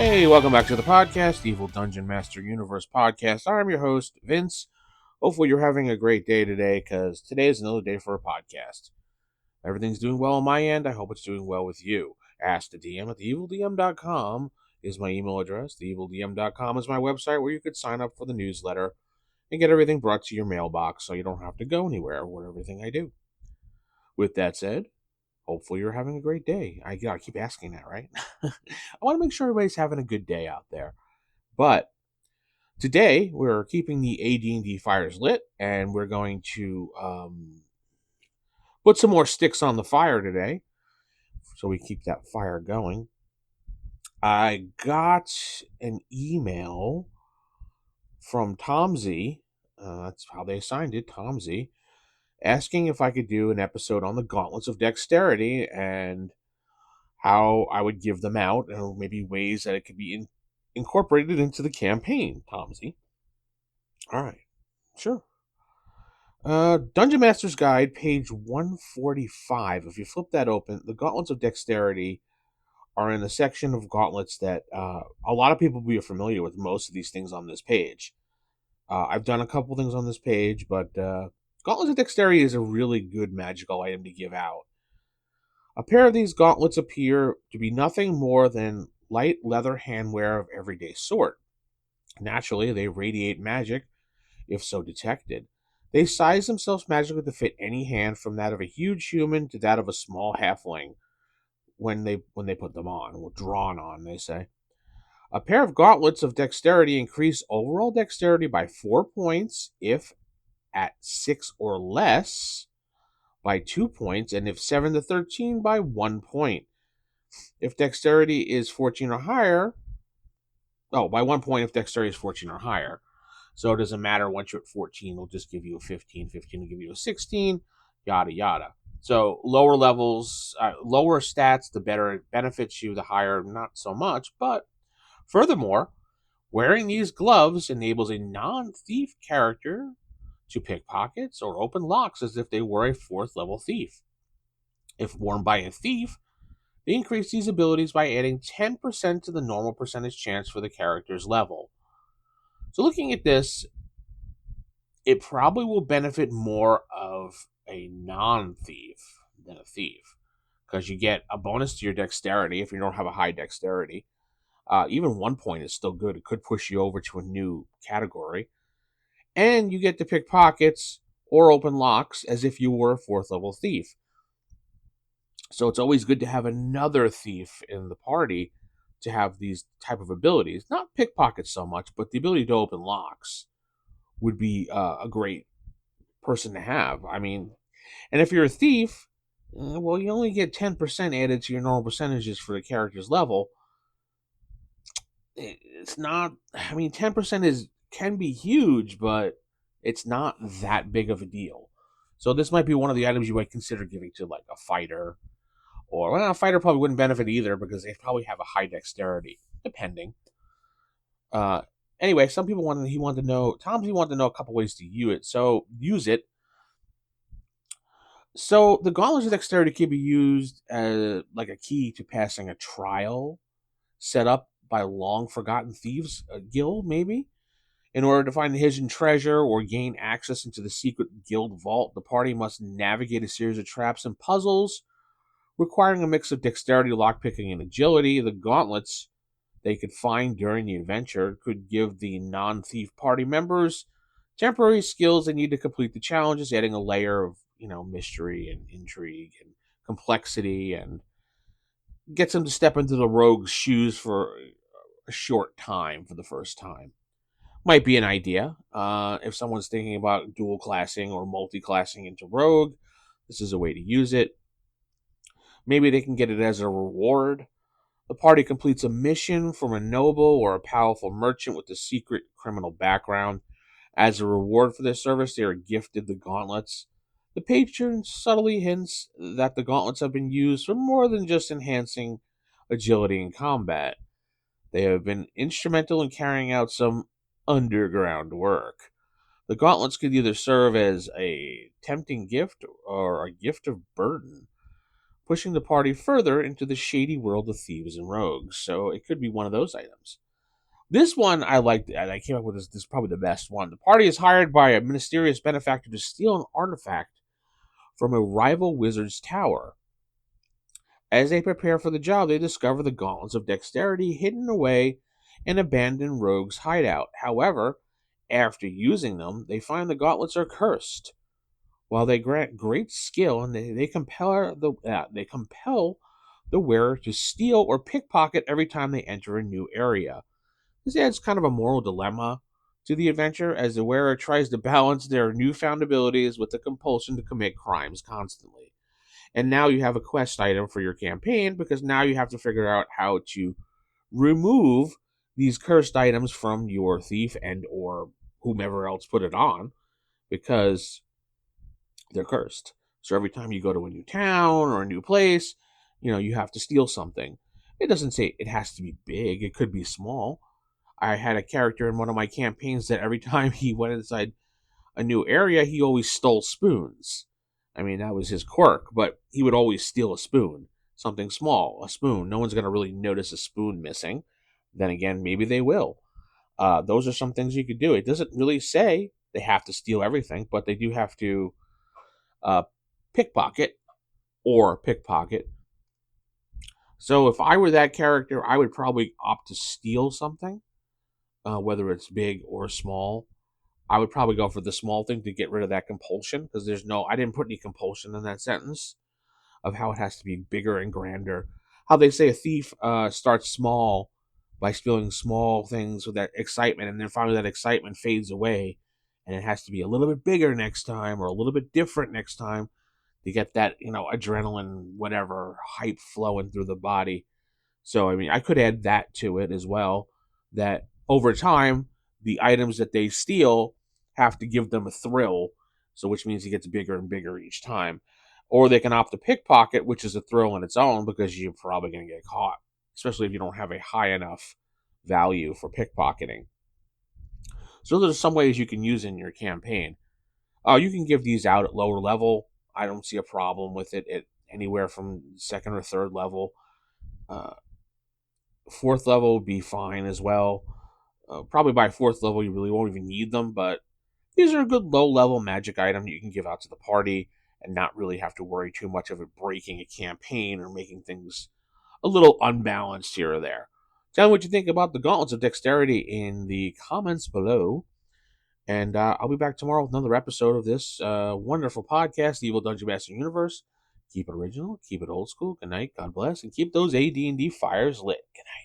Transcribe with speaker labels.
Speaker 1: Hey, welcome back to the podcast, Evil Dungeon Master Universe Podcast. I'm your host, Vince. Hopefully you're having a great day today, because today is another day for a podcast. Everything's doing well on my end. I hope it's doing well with you. Ask the DM at theevildm.com is my email address. Theevildm.com is my website where you could sign up for the newsletter and get everything brought to your mailbox so you don't have to go anywhere with everything I do. With that said, hopefully you're having a great day. I gotta keep asking that, right? I want to make sure everybody's having a good day out there. But today we're keeping the AD&D fires lit, and we're going to put some more sticks on the fire today, so we keep that fire going. I got an email from Tom Z. That's how they assigned it, Tom Z, asking if I could do an episode on the Gauntlets of Dexterity and how I would give them out, and maybe ways that it could be incorporated into the campaign, Tomsy. All right, sure. Dungeon Master's Guide, page 145. If you flip that open, the Gauntlets of Dexterity are in the section of gauntlets that a lot of people will be familiar with most of these things on this page. I've done a couple things on this page, but Gauntlets of Dexterity is a really good magical item to give out. A pair of these gauntlets appear to be nothing more than light leather handwear of everyday sort. Naturally, they radiate magic, if so detected. They size themselves magically to fit any hand, from that of a huge human to that of a small halfling, when they put them on, or drawn on, they say. A pair of gauntlets of dexterity increase overall dexterity by 4 points if at 6 or less, by 2 points, and if 7 to 13 by 1 point. If dexterity is 14 or higher, by 1 point if dexterity is 14 or higher. So it doesn't matter, once you're at 14, it'll just give you a 15, 15 will give you a 16, yada, yada. So lower levels, lower stats, the better it benefits you, the higher, not so much. But furthermore, wearing these gloves enables a non-thief character to pick pockets or open locks as if they were a 4th level thief. If worn by a thief, they increase these abilities by adding 10% to the normal percentage chance for the character's level. So looking at this, it probably will benefit more of a non-thief than a thief, because you get a bonus to your dexterity if you don't have a high dexterity. Even 1 point is still good. It could push you over to a new category. And you get to pick pockets or open locks as if you were a 4th level thief. So it's always good to have another thief in the party to have these type of abilities. Not pickpockets so much, but the ability to open locks would be a great person to have. I mean, and if you're a thief, well, you only get 10% added to your normal percentages for the character's level. It's not, 10% can be huge, but it's not that big of a deal. So this might be one of the items you might consider giving to, like, a fighter. Or, well, a fighter probably wouldn't benefit either, because they probably have a high dexterity, depending. Anyway, Tomsy wanted to know a couple ways to use it. So the Gauntlets of Dexterity can be used as like a key to passing a trial set up by long forgotten thieves guild, maybe. In order to find the hidden treasure or gain access into the secret guild vault, the party must navigate a series of traps and puzzles requiring a mix of dexterity, lockpicking, and agility. The gauntlets they could find during the adventure could give the non-thief party members temporary skills they need to complete the challenges, adding a layer of, mystery and intrigue and complexity, and gets them to step into the rogue's shoes for a short time for the first time. Might be an idea. If someone's thinking about dual classing or multi-classing into rogue, this is a way to use it. Maybe they can get it as a reward. The party completes a mission from a noble or a powerful merchant with a secret criminal background. As a reward for their service, they are gifted the gauntlets. The patron subtly hints that the gauntlets have been used for more than just enhancing agility in combat. They have been instrumental in carrying out some underground work. The gauntlets could either serve as a tempting gift or a gift of burden. pushing the party further into the shady world of thieves and rogues. So it could be one of those items. This one I liked, and I came up with this is probably the best one. The party is hired by a mysterious benefactor to steal an artifact from a rival wizard's tower. As they prepare for the job, they discover the Gauntlets of Dexterity hidden away in an abandoned rogue's hideout. However, after using them, they find the gauntlets are cursed. While they grant great skill, and they compel the wearer to steal or pickpocket every time they enter a new area. This adds kind of a moral dilemma to the adventure as the wearer tries to balance their newfound abilities with the compulsion to commit crimes constantly. And now you have a quest item for your campaign because now you have to figure out how to remove these cursed items from your thief and or whomever else put it on because they're cursed. So every time you go to a new town or a new place, you have to steal something. It doesn't say it has to be big, it could be small. I had a character in one of my campaigns that every time he went inside a new area, he always stole spoons. I mean, that was his quirk, but he would always steal a spoon. Something small, a spoon. No one's going to really notice a spoon missing. Then again, maybe they will. Those are some things you could do. It doesn't really say they have to steal everything, but they do have to uh, pickpocket or pickpocket. So if I were that character, I would probably opt to steal something, whether it's big or small. I would probably go for the small thing to get rid of that compulsion because I didn't put any compulsion in that sentence of how it has to be bigger and grander. How they say a thief starts small by stealing small things with that excitement, and then finally that excitement fades away, and it has to be a little bit bigger next time or a little bit different next time to get that adrenaline, whatever hype flowing through the body. So I mean, I could add that to it as well. That over time, the items that they steal have to give them a thrill. So which means it gets bigger and bigger each time. Or they can opt to pickpocket, which is a thrill in its own because you're probably going to get caught, especially if you don't have a high enough value for pickpocketing. So those are some ways you can use in your campaign. You can give these out at lower level. I don't see a problem with it at anywhere from second or third level. Uh, Fourth level would be fine as well. Probably by fourth level, you really won't even need them, but these are a good low level magic item you can give out to the party and not really have to worry too much of it breaking a campaign or making things a little unbalanced here or there. Tell me what you think about the Gauntlets of Dexterity in the comments below. And I'll be back tomorrow with another episode of this wonderful podcast, the Evil Dungeon Master Universe. Keep it original, keep it old school. Good night, God bless, and keep those AD&D fires lit. Good night.